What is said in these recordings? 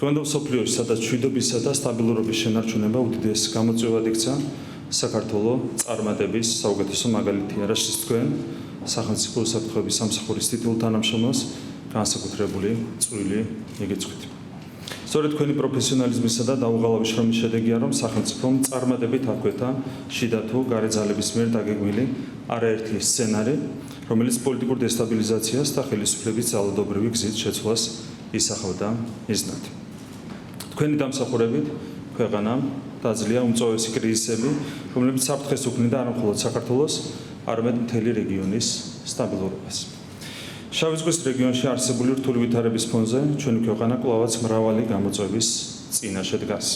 Თქვენდ მსოფლიოში, სადაც მშვიდობისა და სტაბილურობის შენარჩუნება უდიდეს გამოწვევად იქცა, საქართველოს წარმატების საუკეთესო მაგალითია, რასაც თქვენ სახელმწიფო უსაფრთხოების სამსახურის ტიტულ თანამშრომელს განსაკუთრებული წვლილი მიგეწვით. სწორედ თქვენი პროფესიონალიზმისა და დაუღალავი შრომის შედეგია, რომ სახელმწიფომ წარმატებით აღკვეთა შიდა თუ გარე ძალების მიერ დაგეგმილი არაერთი სცენარი, რომელიც პოლიტიკურ დესტაბილიზაციას და ხელისუფლების ძალადობრივი გზით შეცვლას ისახავდა მიზნად. თქვენი დამსახურებით ქვეყანამ დაძლია უმწოვესი კრიზისები, რომლებიც საფრთხეს უქმნიდა არა მხოლოდ საქართველოს, არამედ მთელი რეგიონის სტაბილურობას. შავი ზღვის რეგიონში არსებული რთული ვითარების ფონზე ჩვენი ქვეყანა კვლავაც მრავალი გამოწვევის წინაშე დგას.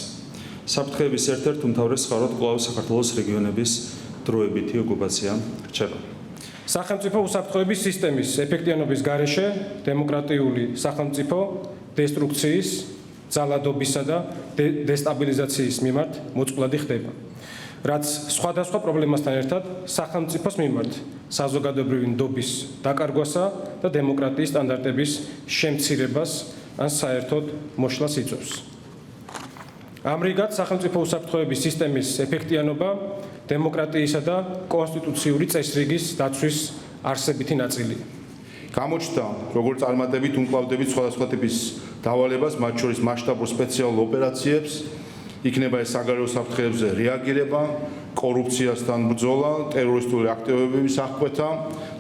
საფრთხეების ერთ-ერთ უმთავრეს წყაროდ კვლავ საქართველოს რეგიონების დროებითი ოკუპაცია რჩება. სახელმწიფო უსაფრთხოების სისტემის ეფექტიანობის გარეშე დემოკრატიული სახელმწიფო დესტრუქციის, ძალადობისა და დესტაბილიზაციის მიმართ მოწყვლადი ხდება, რაც სხვადასხვა პრობლემასთან ერთად სახელმწიფოს მიმართ საზოგადოებრივი ნდობის დაკარგვასა და დემოკრატიის სტანდარტების შემცირებას ან საერთოდ მოშლას იწვევს. ამრიგად სახელმწიფო უსაფრთხოების სისტემის ეფექტიანობა დემოკრატიისა და კონსტიტუციური წესრიგის დაცვის არსებითი ნაწილია. გამოჩნდა, როგორც წარმატებით უმკლავდებით სხვადასხვა ტიპის დავალებას, მათ შორის მასშტაბურ სპეციალურ ოპერაციებს, იქნება ეს საგარეო საფრთხეებზე რეაგირება, კორუფციასთან ბრძოლა, ტერორისტული აქტივობების აღკვეთა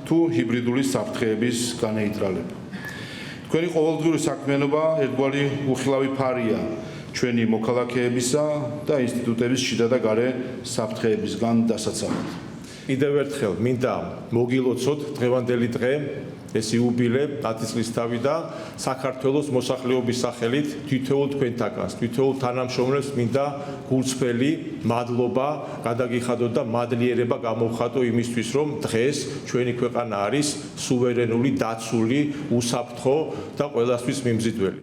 თუ ჰიბრიდული საფრთხეების განეიტრალება. თქვენი ყოველდღიური საქმიანობა ერთგვარი უხილავი ფარია ჩვენი მოქალაქეებისა და ინსტიტუტების შიდა და გარე საფრთხეებისგან დასაცავად. კიდევ ერთხელ მინდა მოგილოცოთ დღევანდელი დღე, ეს იუბილე 10 წლის თავი და საქართველოს მოსახლეობის სახელით თითოეულ თქვენთაგანს, თითოეულ თანამშრომლებს მინდა გულწრფელი მადლობა გადაგიხადოთ და მადლიერება გამოვხატო იმისთვის, რომ დღეს ჩვენი ქვეყანა არის სუვერენული, დაცული, უსაფრთხო და ყველასთვის მიმზიდველი.